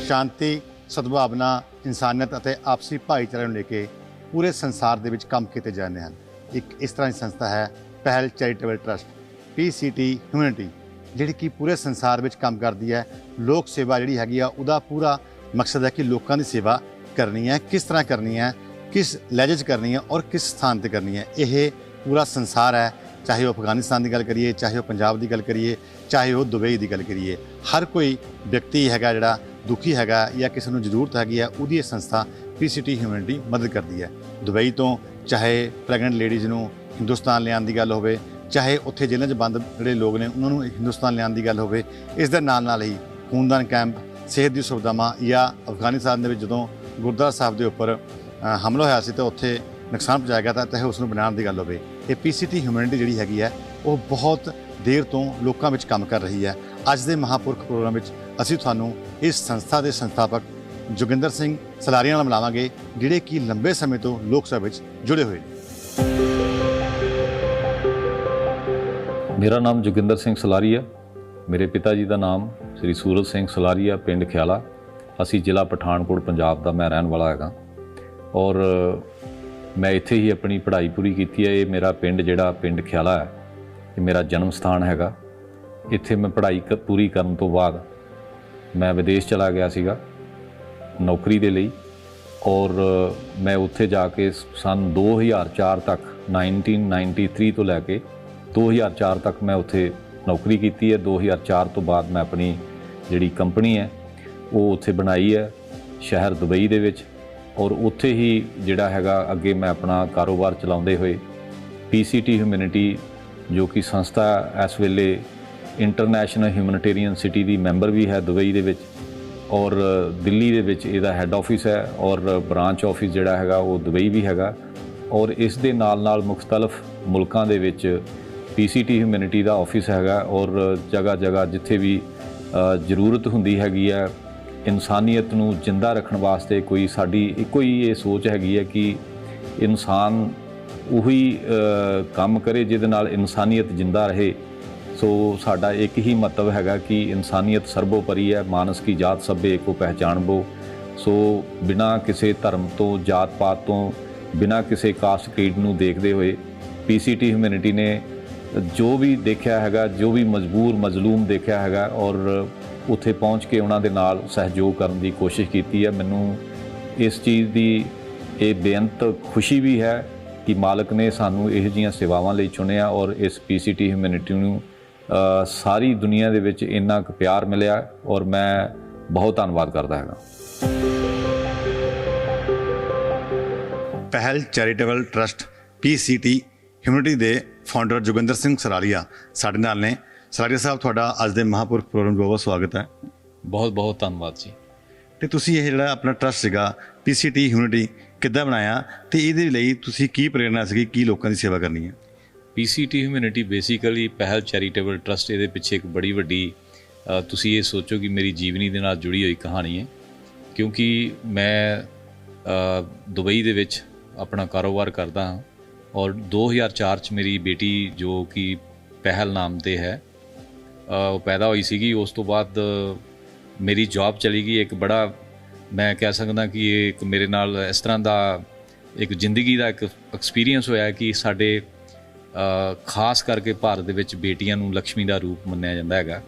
शांति, सद्भावना, इंसानियत ਅਤੇ आपसी भाईचारे ਨੂੰ ਲੈ ਕੇ ਪੂਰੇ ਸੰਸਾਰ ਦੇ ਵਿੱਚ ਕੰਮ ਕੀਤੇ ਜਾਂਦੇ ਹਨ। ਇੱਕ ਇਸ ਤਰ੍ਹਾਂ ਦੀ ਸੰਸਥਾ ਹੈ ਪਹਿਲ ਚੈਰੀਟੇਬਲ ਟਰਸਟ PCT ਹਿਊਮੈਨਿਟੀ, ਜਿਹੜੀ ਕਿ ਪੂਰੇ ਸੰਸਾਰ ਵਿੱਚ ਕੰਮ ਕਰਦੀ ਹੈ। ਲੋਕ ਸੇਵਾ ਜਿਹੜੀ ਹੈਗੀ ਆ ਉਹਦਾ ਪੂਰਾ ਮਕਸਦ ਹੈ ਕਿ ਲੋਕਾਂ ਦੀ ਸੇਵਾ ਕਰਨੀ ਹੈ। ਕਿਸ ਤਰ੍ਹਾਂ ਕਰਨੀ ਹੈ, किस लहजे च करनी है और किस स्थान पर करनी है, यह पूरा संसार है। चाहे वो अफगानिस्तान की गल करिए, चाहे वो पंजाब की गल करिए, चाहे वो दुबई की गल करिए, हर कोई व्यक्ति हैगा जिहड़ा दुखी हैगा या किसी को जरूरत हैगी है, उहदी ये संस्था PCT ह्यूमैनिटी मदद करती है। दुबई तो चाहे प्रैगनेंट लेडीज़ नूं हिंदुस्तान लियाउण दी गल होवे, चाहे उत्थे जेलों च बंद जिहड़े लोग ने उन्होंने हिंदुस्तान लियाउण दी गल होवे, इस दे नाल ही खूनदान कैंप, सेहत की सुविधावां या अफगानिस्तान दे विच जदों गुरुद्वारा साहिब के उपर हमला होया सी तो उत्थे नुकसान पहुँचाया गया था, चाहे उसनूं बनाउण दी गल होवे। ये PCT ह्यूमैनिटी जिहड़ी हैगी है वो बहुत देर तो लोकां विच काम कर रही है। अज दे महापुरख प्रोग्राम विच असीं तुहानूं इस संस्था के संस्थापक जोगिंदर सिंह सलारिया नाल मिलावांगे, जिहड़े कि लंबे समय तो लोक सभा विच जुड़े हुए हैं। मेरा नाम जोगिंदर सिंह सलारिया, मेरे पिता जी का नाम श्री सूरज सिंह सलारिया, पिंड ख्याला, असी जिला पठानकोट पंजाब का मैं रहन वाला है और मैं इत्थे ही अपनी पढ़ाई पूरी की है। ये मेरा पिंड जिहड़ा पिंड ख्याला है, ये मेरा जन्म स्थान हैगा। इत्थे मैं पढ़ाई पूरी करन तो बाद मैं विदेश चला गया सीगा नौकरी दे लई और मैं उत्थे जाके सन 2004 तक 1993 तो लैके 2004 तक मैं उत्थे नौकरी की है। 2004 तो बाद मैं अपनी जिहड़ी कंपनी है वो उत्थे बनाई है शहर दुबई दे विच और उत्थे ही जिहड़ा हैगा अगे मैं अपना कारोबार चलाउंदे होए PCT ह्यूमैनिटी जो कि संस्था इस वेले इंटरनेशनल ह्यूमैनिटेरियन सिटी दी मैंबर भी है दुबई दे विच और दिल्ली दे विच इहदा हैड ऑफिस है और ब्रांच ऑफिस जिहड़ा हैगा वो दुबई भी हैगा और इस दे नाल नाल मुख्तलिफ मुल्कां दे विच PCT ह्यूमैनिटी दा ऑफिस हैगा और जगह जगह जिथे भी जरूरत हुंदी हैगी है इंसानियत नूं जिंदा रखण वास्ते कोई साडी इक्को ही ये सोच हैगी है कि इंसान उही काम करे जिहदे नाल इंसानियत जिंदा रहे। सो साडा एक ही मतलब हैगा कि इंसानियत सर्वोपरि है, मानस की जात सभ्य एको पहचानबो। सो बिना किसी धर्म तो जात पात तो बिना किसी कास्ट क्रीड नूं देखदे होए PCT ह्यूमैनिटी ने जो भी देखा हैगा, जो भी मजबूर मजलूम देखा हैगा और उत्थे पहुँच के उन्हां दे नाल सहयोग करन दी कोशिश कीती है। मैनूं इस चीज़ की ये बेअंत खुशी भी है कि मालक ने सानूं इहो जिहियां सेवावां लई चुनिया और इस PCT ह्यूमैनिटी नूं सारी दुनिया दे विच इन्ना क प्यार मिलिया और मैं बहुत धन्नवाद करदा हैगा। पहल चैरिटेबल ट्रस्ट PCT ह्यूमैनिटी दे फाउंडर जोगिंदर सिंह सलारिया साडे नाल ने। सलारिया साहब तुहाडा अज दे महापुरख प्रोग्राम बहुत स्वागत है। बहुत बहुत धन्नवाद जी। तो तुसीं ये जिहड़ा अपना ट्रस्ट सीगा PCT ह्यूमैनिटी किद्दां बनाया ते इहदे लई तुसीं की प्रेरणा सीगी, की लोकां दी सेवा करनी है? PCT ह्यूमैनिटी बेसिकली पहल चैरिटेबल ट्रस्ट ये पिछे एक बड़ी वड्डी तुसीं ये सोचो कि मेरी जीवनी दे नाल जुड़ी हुई कहानी है क्योंकि मैं दुबई दे विच अपना कारोबार करदा हाँ और 2004 च मेरी बेटी जो कि पहल नाम ते है पैदा हुई सीगी। उस तो बाद मेरी जॉब चली गई। एक बड़ा मैं कह सकदा कि एक मेरे नाल इस तरह का एक जिंदगी का एक एक्सपीरियंस होया कि साडे खास करके भारत दे विच बेटियां नूं लक्ष्मी का रूप मन्निया जांदा हैगा।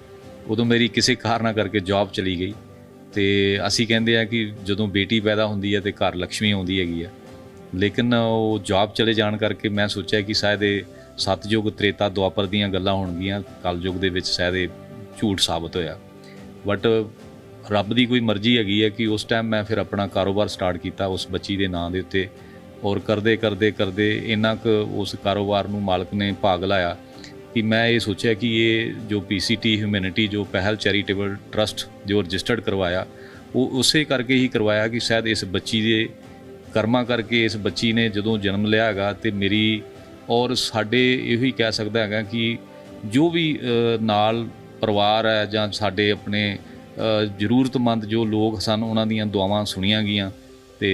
उदों मेरी किसी कारण करके जॉब चली गई तो असीं कहंदे आ कि जदों बेटी पैदा हुंदी है तो घर लक्ष्मी आउंदी हैगी है, लेकिन वो जॉब चले जाण करके मैं सोचा कि शायद सतयुग त्रेता द्वापर दीयां गल्लां होणगीਆਂ, कलयुग दे विच शायद झूठ साबित होया। बट रब दी कोई मर्जी हैगी है कि उस टाइम मैं फिर अपना कारोबार स्टार्ट किया उस बच्ची के नाम के उत्ते और करदे करदे करदे इन्ना क उस कारोबार नूं मालक ने भाग लाया कि मैं ये सोचा कि ये जो PCT ह्यूमैनिटी जो पहल चैरिटेबल ट्रस्ट जो रजिस्टर्ड करवाया वो उसे करके ही करवाया कि शायद इस बच्ची के कर्मा करके इस बच्ची ने जदों जन्म लिया हैगा तो मेरी और साडे यही कह सकदा हैगा कि जो भी नाल परिवार है जां साडे अपने जरूरतमंद जो लोग सन उन्हां दीयां दुआवां सुनियां गईयां तो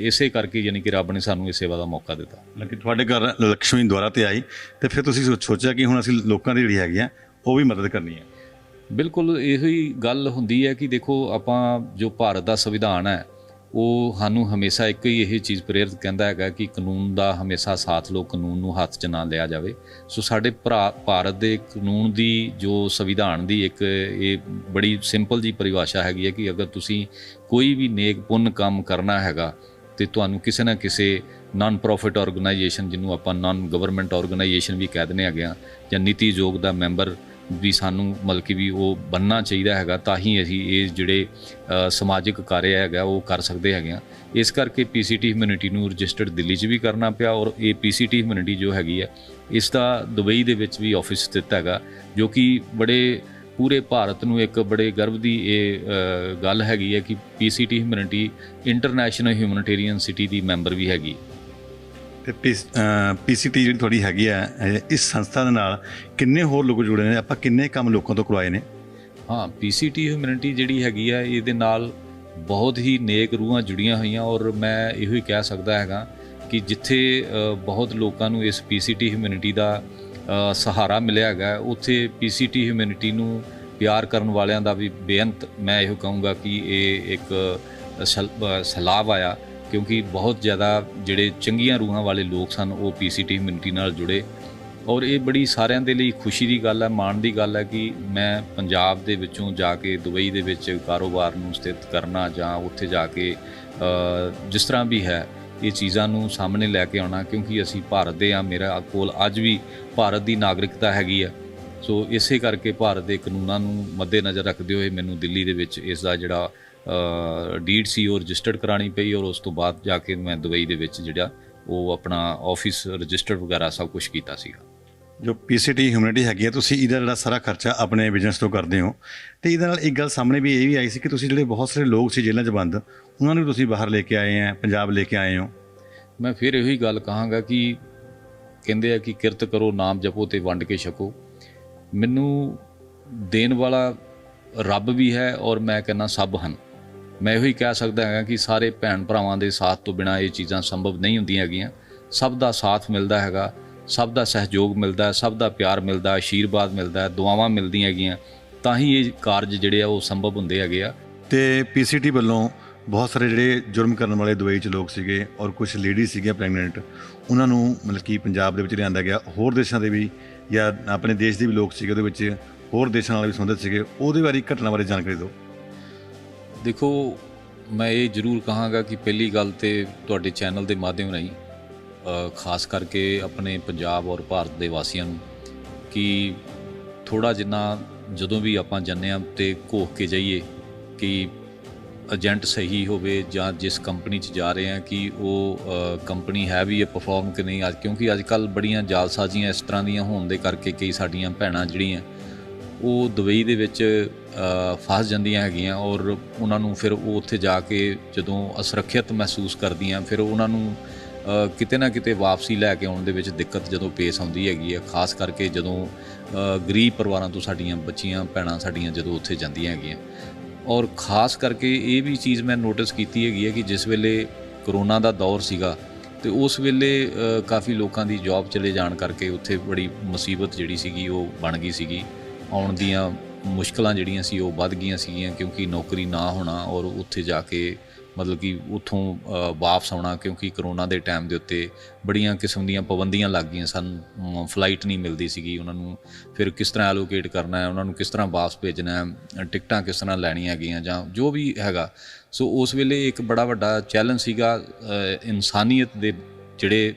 इसे करके यानी कि रब ने सानूं इस सेवा का मौका दिता। लेकिन तुहाडे घर लक्ष्मी द्वारा ते आई तो फिर तुसीं सोचा कि हुण असीं लोकां दी जिहड़ी हैगी आ वो भी मदद करनी है। ਬਿਲਕੁਲ ਇਹੋ ਹੀ ਗੱਲ ਹੁੰਦੀ ਹੈ ਕਿ ਦੇਖੋ ਆਪਾਂ ਜੋ ਭਾਰਤ ਦਾ ਸੰਵਿਧਾਨ ਹੈ ਉਹ ਸਾਨੂੰ ਹਮੇਸ਼ਾ ਇੱਕ ਹੀ ਇਹ ਚੀਜ਼ ਪ੍ਰੇਰਿਤ ਕਹਿੰਦਾ ਹੈਗਾ ਕਿ ਕਾਨੂੰਨ ਦਾ ਹਮੇਸ਼ਾ ਸਾਥ ਲਓ, ਕਾਨੂੰਨ ਨੂੰ ਹੱਥ 'ਚ ਨਾ ਲਿਆ ਜਾਵੇ। ਸੋ ਸਾਡੇ ਭਾਰਤ ਦੇ ਕਾਨੂੰਨ ਦੀ ਜੋ ਸੰਵਿਧਾਨ ਦੀ ਇੱਕ ਇਹ ਬੜੀ ਸਿੰਪਲ ਜੀ ਪਰਿਭਾਸ਼ਾ ਹੈਗੀ ਹੈ ਕਿ ਅਗਰ ਤੁਸੀਂ ਕੋਈ ਵੀ ਨੇਕ ਪੁੰਨ ਕੰਮ ਕਰਨਾ ਹੈਗਾ ਤੇ ਤੁਹਾਨੂੰ ਕਿਸੇ ਨਾ ਕਿਸੇ ਨਾਨ ਪ੍ਰੋਫਿਟ ਆਰਗੇਨਾਈਜੇਸ਼ਨ, ਜਿਹਨੂੰ ਆਪਾਂ ਨਾਨ ਗਵਰਨਮੈਂਟ ਆਰਗੇਨਾਈਜੇਸ਼ਨ ਵੀ ਕਹਿ ਦਿੰਦੇ ਹੈਗੇ ਆ, ਜਾਂ ਨੀਤੀ ਆਯੋਗ ਦਾ ਮੈਂਬਰ ਵੀ ਸਾਨੂੰ ਮਤਲਬ ਕਿ ਵੀ ਉਹ ਬਣਨਾ ਚਾਹੀਦਾ ਹੈਗਾ, ਤਾਂ ਹੀ ਅਸੀਂ ਇਹ ਜਿਹੜੇ ਸਮਾਜਿਕ ਕਾਰਜ ਹੈਗਾ ਉਹ ਕਰ ਸਕਦੇ ਹੈਗੇ ਆ। ਇਸ ਕਰਕੇ PCT ਹਿਊਮੈਨਿਟੀ ਨੂੰ ਰਜਿਸਟਰਡ ਦਿੱਲੀ 'ਚ ਵੀ ਕਰਨਾ ਪਿਆ, ਔਰ ਇਹ PCT ਹਿਊਮੈਨਿਟੀ ਜੋ ਹੈਗੀ ਹੈ ਇਸ ਦਾ ਦੁਬਈ ਦੇ ਵਿੱਚ ਵੀ ਆਫਿਸ ਸਥਿਤ ਹੈਗਾ, ਜੋ ਕਿ ਬੜੇ ਪੂਰੇ ਭਾਰਤ ਨੂੰ ਇੱਕ ਬੜੇ ਗਰਵ ਦੀ ਇਹ ਗੱਲ ਹੈਗੀ ਹੈ ਕਿ PCT humanity international humanitarian city ਦੀ ਮੈਂਬਰ ਵੀ ਹੈਗੀ। ਤੇ PCT ਜਿਹੜੀ ਤੁਹਾਡੀ ਹੈਗੀ ਹੈ, ਇਸ ਸੰਸਥਾ ਦੇ ਨਾਲ ਕਿੰਨੇ ਹੋਰ ਲੋਕ ਜੁੜੇ ਨੇ? ਆਪਾਂ ਕਿੰਨੇ ਕੰਮ ਲੋਕਾਂ ਤੋਂ ਕਰਵਾਏ ਨੇ? ਹਾਂ, PCT ਹਿਊਮੈਨਿਟੀ ਜਿਹੜੀ ਹੈਗੀ ਆ ਇਹਦੇ ਨਾਲ ਬਹੁਤ ਹੀ ਨੇਕ ਰੂਹਾਂ ਜੁੜੀਆਂ ਹੋਈਆਂ, ਔਰ ਮੈਂ ਇਹੋ ਹੀ ਕਹਿ ਸਕਦਾ ਹੈਗਾ ਕਿ ਜਿੱਥੇ ਬਹੁਤ ਲੋਕਾਂ ਨੂੰ ਇਸ PCT ਹਿਊਮੈਨਿਟੀ ਦਾ ਸਹਾਰਾ ਮਿਲਿਆ ਹੈਗਾ, ਉੱਥੇ PCT ਹਿਊਮੈਨਿਟੀ ਨੂੰ ਪਿਆਰ ਕਰਨ ਵਾਲਿਆਂ ਦਾ ਵੀ ਬੇਅੰਤ ਮੈਂ ਇਹੋ ਕਹੂੰਗਾ ਕਿ ਇਹ ਇੱਕ ਸਲਾਬ ਆਇਆ, ਕਿਉਂਕਿ ਬਹੁਤ ਜ਼ਿਆਦਾ ਜਿਹੜੇ ਚੰਗੀਆਂ ਰੂਹਾਂ ਵਾਲੇ ਲੋਕ ਸਨ ਉਹ PCT ਹਿਊਮੈਨਿਟੀ ਨਾਲ ਜੁੜੇ। ਔਰ ਇਹ ਬੜੀ ਸਾਰਿਆਂ ਦੇ ਲਈ ਖੁਸ਼ੀ ਦੀ ਗੱਲ ਹੈ, ਮਾਣ ਦੀ ਗੱਲ ਹੈ ਕਿ ਮੈਂ ਪੰਜਾਬ ਦੇ ਵਿੱਚੋਂ ਜਾ ਕੇ ਦੁਬਈ ਦੇ ਵਿੱਚ ਕਾਰੋਬਾਰ ਨੂੰ ਸਥਿਤ ਕਰਨਾ, ਜਾਂ ਉੱਥੇ ਜਾ ਕੇ ਜਿਸ ਤਰ੍ਹਾਂ ਵੀ ਹੈ ਇਹ ਚੀਜ਼ਾਂ ਨੂੰ ਸਾਹਮਣੇ ਲੈ ਕੇ ਆਉਣਾ, ਕਿਉਂਕਿ ਅਸੀਂ ਭਾਰਤ ਦੇ ਹਾਂ, ਮੇਰਾ ਕੋਲ ਅੱਜ ਵੀ ਭਾਰਤ ਦੀ ਨਾਗਰਿਕਤਾ ਹੈਗੀ ਹੈ। ਸੋ ਇਸੇ ਕਰਕੇ ਭਾਰਤ ਦੇ ਕਾਨੂੰਨਾਂ ਨੂੰ ਮੱਦੇਨਜ਼ਰ ਰੱਖਦੇ ਹੋਏ ਮੈਨੂੰ ਦਿੱਲੀ ਦੇ ਵਿੱਚ ਇਸ ਦਾ ਜਿਹੜਾ ਡੀਡ ਸੀ ਉਹ ਰਜਿਸਟਰਡ ਕਰਾਉਣੀ ਪਈ, ਔਰ ਉਸ ਤੋਂ ਬਾਅਦ ਜਾ ਕੇ ਮੈਂ ਦੁਬਈ ਦੇ ਵਿੱਚ ਜਿਹੜਾ ਉਹ ਆਪਣਾ ਆਫਿਸ ਰਜਿਸਟਰ ਵਗੈਰਾ ਸਭ ਕੁਛ ਕੀਤਾ ਸੀਗਾ। ਜੋ PCT ਹਿਊਮੈਨਿਟੀ ਹੈਗੀ ਹੈ, ਤੁਸੀਂ ਇਹਦਾ ਜਿਹੜਾ ਸਾਰਾ ਖਰਚਾ ਆਪਣੇ ਬਿਜ਼ਨਸ ਤੋਂ ਕਰਦੇ ਹੋ, ਅਤੇ ਇਹਦੇ ਨਾਲ ਇੱਕ ਗੱਲ ਸਾਹਮਣੇ ਵੀ ਇਹ ਵੀ ਆਈ ਸੀ ਕਿ ਤੁਸੀਂ ਜਿਹੜੇ ਬਹੁਤ ਸਾਰੇ ਲੋਕ ਸੀ ਜੇਲ੍ਹਾਂ 'ਚ ਬੰਦ, ਉਹਨਾਂ ਨੂੰ ਤੁਸੀਂ ਬਾਹਰ ਲੈ ਕੇ ਆਏ ਹੈ, ਪੰਜਾਬ ਲੈ ਕੇ ਆਏ ਹੋ। ਮੈਂ ਫਿਰ ਇਹੀ ਗੱਲ ਕਹਾਂਗਾ ਕਿ ਕਹਿੰਦੇ ਆ ਕਿ ਕਿਰਤ ਕਰੋ, ਨਾਮ ਜਪੋ ਅਤੇ ਵੰਡ ਕੇ ਛਕੋ। ਮੈਨੂੰ ਦੇਣ ਵਾਲਾ ਰੱਬ ਵੀ ਹੈ, ਔਰ ਮੈਂ ਕਹਿੰਦਾ ਸਭ ਹਨ। ਮੈਂ ਇਹੋ ਹੀ ਕਹਿ ਸਕਦਾ ਹੈਗਾ ਕਿ ਸਾਰੇ ਭੈਣ ਭਰਾਵਾਂ ਦੇ ਸਾਥ ਤੋਂ ਬਿਨਾਂ ਇਹ ਚੀਜ਼ਾਂ ਸੰਭਵ ਨਹੀਂ ਹੁੰਦੀਆਂ ਹੈਗੀਆਂ। ਸਭ ਦਾ ਸਾਥ ਮਿਲਦਾ ਹੈਗਾ, ਸਭ ਦਾ ਸਹਿਯੋਗ ਮਿਲਦਾ ਹੈ, ਸਭ ਦਾ ਪਿਆਰ ਮਿਲਦਾ, ਆਸ਼ੀਰਵਾਦ ਮਿਲਦਾ, ਦੁਆਵਾਂ ਮਿਲਦੀਆਂ ਹੈਗੀਆਂ, ਤਾਂ ਹੀ ਇਹ ਕਾਰਜ ਜਿਹੜੇ ਆ ਉਹ ਸੰਭਵ ਹੁੰਦੇ ਹੈਗੇ ਆ। ਅਤੇ PCT ਵੱਲੋਂ ਬਹੁਤ ਸਾਰੇ ਜਿਹੜੇ ਜੁਰਮ ਕਰਨ ਵਾਲੇ ਦੁਬਈ 'ਚ ਲੋਕ ਸੀਗੇ, ਔਰ ਕੁਛ ਲੇਡੀ ਸੀਗੀਆਂ ਪ੍ਰੈਗਨੈਂਟ, ਉਹਨਾਂ ਨੂੰ ਮਤਲਬ ਕਿ ਪੰਜਾਬ ਦੇ ਵਿੱਚ ਲਿਆਂਦਾ ਗਿਆ। ਹੋਰ ਦੇਸ਼ਾਂ ਦੇ ਵੀ ਜਾਂ ਆਪਣੇ ਦੇਸ਼ ਦੇ ਵੀ ਲੋਕ ਸੀਗੇ ਉਹਦੇ ਵਿੱਚ, ਹੋਰ ਦੇਸ਼ਾਂ ਨਾਲ ਵੀ ਸੰਬੰਧਿਤ ਸੀਗੇ, ਉਹਦੇ ਬਾਰੇ ਘਟਨਾ ਬਾਰੇ ਜਾਣਕਾਰੀ ਦਿਓ। ਦੇਖੋ, ਮੈਂ ਇਹ ਜ਼ਰੂਰ ਕਹਾਂਗਾ ਕਿ ਪਹਿਲੀ ਗੱਲ ਤੇ ਤੁਹਾਡੇ ਚੈਨਲ ਦੇ ਮਾਧਿਅਮ ਰਾਹੀਂ ਖਾਸ ਕਰਕੇ ਆਪਣੇ ਪੰਜਾਬ ਔਰ ਭਾਰਤ ਦੇ ਵਾਸੀਆਂ ਨੂੰ ਕਿ ਥੋੜ੍ਹਾ ਜਿੰਨਾ ਜਦੋਂ ਵੀ ਆਪਾਂ ਜਾਂਦੇ ਹਾਂ ਤੇ ਘੋਖ ਕੇ ਜਾਈਏ ਕਿ ਏਜੰਟ ਸਹੀ ਹੋਵੇ, ਜਾਂ ਜਿਸ ਕੰਪਨੀ 'ਚ ਜਾ ਰਹੇ ਹਾਂ ਕਿ ਉਹ ਕੰਪਨੀ ਹੈ ਵੀ ਇਹ ਪਰਫੋਰਮ ਕਿ ਨਹੀਂ। ਕਿਉਂਕਿ ਅੱਜ ਕੱਲ੍ਹ ਬੜੀਆਂ ਜਾਲਸਾਜ਼ੀਆਂ ਇਸ ਤਰ੍ਹਾਂ ਦੀਆਂ ਹੋਣ ਦੇ ਕਰਕੇ ਕਈ ਸਾਡੀਆਂ ਭੈਣਾਂ ਜਿਹੜੀਆਂ ਉਹ ਦੁਬਈ ਦੇ ਵਿੱਚ ਫਸ ਜਾਂਦੀਆਂ ਹੈਗੀਆਂ, ਔਰ ਉਹਨਾਂ ਨੂੰ ਫਿਰ ਉਹ ਉੱਥੇ ਜਾ ਕੇ ਜਦੋਂ ਅਸੁਰੱਖਿਅਤ ਮਹਿਸੂਸ ਕਰਦੀਆਂ, ਫਿਰ ਉਹਨਾਂ ਨੂੰ ਕਿਤੇ ਨਾ ਕਿਤੇ ਵਾਪਸੀ ਲੈ ਕੇ ਆਉਣ ਦੇ ਵਿੱਚ ਦਿੱਕਤ ਜਦੋਂ ਪੇਸ਼ ਆਉਂਦੀ ਹੈਗੀ ਹੈ। ਖਾਸ ਕਰਕੇ ਜਦੋਂ ਗਰੀਬ ਪਰਿਵਾਰਾਂ ਤੋਂ ਸਾਡੀਆਂ ਬੱਚੀਆਂ ਭੈਣਾਂ ਸਾਡੀਆਂ ਜਦੋਂ ਉੱਥੇ ਜਾਂਦੀਆਂ ਹੈਗੀਆਂ। ਔਰ ਖਾਸ ਕਰਕੇ ਇਹ ਵੀ ਚੀਜ਼ ਮੈਂ ਨੋਟਿਸ ਕੀਤੀ ਹੈਗੀ ਹੈ ਕਿ ਜਿਸ ਵੇਲੇ ਕਰੋਨਾ ਦਾ ਦੌਰ ਸੀਗਾ ਅਤੇ ਉਸ ਵੇਲੇ ਕਾਫੀ ਲੋਕਾਂ ਦੀ ਜੌਬ ਚਲੇ ਜਾਣ ਕਰਕੇ ਉੱਥੇ ਬੜੀ ਮੁਸੀਬਤ ਜਿਹੜੀ ਸੀਗੀ ਉਹ ਬਣ ਗਈ ਸੀਗੀ। ਆਉਣ ਦੀਆਂ ਮੁਸ਼ਕਲਾਂ ਜਿਹੜੀਆਂ ਸੀ ਉਹ ਵੱਧ ਗਈਆਂ ਸੀਗੀਆਂ, ਕਿਉਂਕਿ ਨੌਕਰੀ ਨਾ ਹੋਣਾ ਔਰ ਉੱਥੇ ਜਾ ਕੇ ਮਤਲਬ ਕਿ ਉੱਥੋਂ ਵਾਪਸ ਆਉਣਾ, ਕਿਉਂਕਿ ਕਰੋਨਾ ਦੇ ਟਾਈਮ ਦੇ ਉੱਤੇ ਬੜੀਆਂ ਕਿਸਮ ਦੀਆਂ ਪਾਬੰਦੀਆਂ ਲੱਗ ਗਈਆਂ ਸਨ। ਫਲਾਈਟ ਨਹੀਂ ਮਿਲਦੀ ਸੀਗੀ ਉਹਨਾਂ ਨੂੰ, ਫਿਰ ਕਿਸ ਤਰ੍ਹਾਂ ਐਲੋਕੇਟ ਕਰਨਾ ਹੈ, ਉਹਨਾਂ ਨੂੰ ਕਿਸ ਤਰ੍ਹਾਂ ਵਾਪਸ ਭੇਜਣਾ ਹੈ, ਟਿਕਟਾਂ ਕਿਸ ਤਰ੍ਹਾਂ ਲੈਣੀਆਂ ਹੈਗੀਆਂ, ਜਾਂ ਜੋ ਵੀ ਹੈਗਾ। ਸੋ ਉਸ ਵੇਲੇ ਇੱਕ ਬੜਾ ਵੱਡਾ ਚੈਲੰਜ ਸੀਗਾ ਇਨਸਾਨੀਅਤ ਦੇ ਜਿਹੜੇ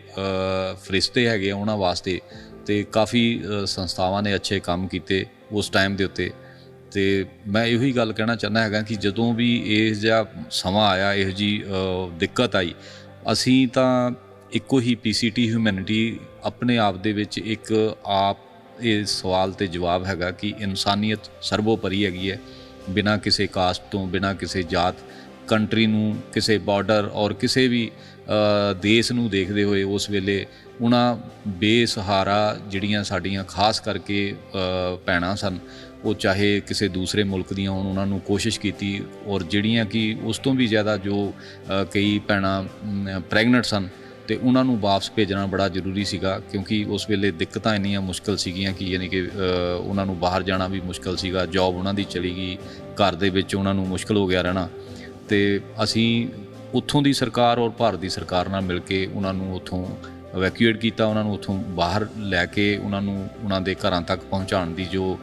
ਫਰਿਸ਼ਤੇ ਹੈਗੇ ਆ ਉਹਨਾਂ ਵਾਸਤੇ, ਅਤੇ ਕਾਫੀ ਸੰਸਥਾਵਾਂ ਨੇ ਅੱਛੇ ਕੰਮ ਕੀਤੇ ਉਸ ਟਾਈਮ ਦੇ ਉੱਤੇ। ਅਤੇ ਮੈਂ ਇਹੋ ਹੀ ਗੱਲ ਕਹਿਣਾ ਚਾਹੁੰਦਾ ਹੈਗਾ ਕਿ ਜਦੋਂ ਵੀ ਇਹੋ ਜਿਹਾ ਸਮਾਂ ਆਇਆ, ਇਹੋ ਜਿਹੀ ਦਿੱਕਤ ਆਈ, ਅਸੀਂ ਤਾਂ ਇੱਕੋ ਹੀ PCT ਹਿਊਮੈਨਿਟੀ ਆਪਣੇ ਆਪ ਦੇ ਵਿੱਚ ਇੱਕ ਇਹ ਸਵਾਲ 'ਤੇ ਜਵਾਬ ਹੈਗਾ ਕਿ ਇਨਸਾਨੀਅਤ ਸਰਵੋਪਰੀ ਹੈਗੀ ਹੈ, ਬਿਨਾਂ ਕਿਸੇ ਕਾਸਟ ਤੋਂ, ਬਿਨਾਂ ਕਿਸੇ ਜਾਤ ਕੰਟਰੀ ਨੂੰ, ਕਿਸੇ ਬਾਰਡਰ ਔਰ ਕਿਸੇ ਵੀ ਦੇਸ਼ ਨੂੰ ਦੇਖਦੇ ਹੋਏ ਉਸ ਵੇਲੇ ਉਹਨਾਂ ਬੇਸਹਾਰਾ ਜਿਹੜੀਆਂ ਸਾਡੀਆਂ ਖਾਸ ਕਰਕੇ ਭੈਣਾਂ ਸਨ, ਉਹ ਚਾਹੇ ਕਿਸੇ ਦੂਸਰੇ ਮੁਲਕ ਦੀਆਂ ਹੋਣ, ਉਹਨਾਂ ਨੂੰ ਕੋਸ਼ਿਸ਼ ਕੀਤੀ। ਔਰ ਜਿਹੜੀਆਂ ਕਿ ਉਸ ਤੋਂ ਵੀ ਜ਼ਿਆਦਾ ਜੋ ਕਈ ਭੈਣਾਂ ਪ੍ਰੈਗਨੈਂਟ ਸਨ, ਤੇ ਉਹਨਾਂ ਨੂੰ ਵਾਪਸ ਭੇਜਣਾ ਬੜਾ ਜ਼ਰੂਰੀ ਸੀਗਾ, ਕਿਉਂਕਿ ਉਸ ਵੇਲੇ ਦਿੱਕਤਾਂ ਇੰਨੀਆਂ ਮੁਸ਼ਕਲ ਸੀਗੀਆਂ ਕਿ ਯਾਨੀ ਕਿ ਉਹਨਾਂ ਨੂੰ ਬਾਹਰ ਜਾਣਾ ਵੀ ਮੁਸ਼ਕਲ ਸੀਗਾ, ਜੌਬ ਉਹਨਾਂ ਦੀ ਚਲੀ ਗਈ, ਘਰ ਦੇ ਵਿੱਚ ਉਹਨਾਂ ਨੂੰ ਮੁਸ਼ਕਲ ਹੋ ਗਿਆ ਰਹਿਣਾ। ਤੇ ਅਸੀਂ ਉੱਥੋਂ ਦੀ ਸਰਕਾਰ ਔਰ ਭਾਰਤ ਦੀ ਸਰਕਾਰ ਨਾਲ ਮਿਲ ਕੇ ਉਹਨਾਂ ਨੂੰ ਉੱਥੋਂ ਇਵੈਕੂਏਟ ਕੀਤਾ, ਉਹਨਾਂ ਨੂੰ ਉੱਥੋਂ ਬਾਹਰ ਲੈ ਕੇ ਉਹਨਾਂ ਨੂੰ ਉਹਨਾਂ ਦੇ ਘਰਾਂ ਤੱਕ ਪਹੁੰਚਾਉਣ ਦੀ ਜੋ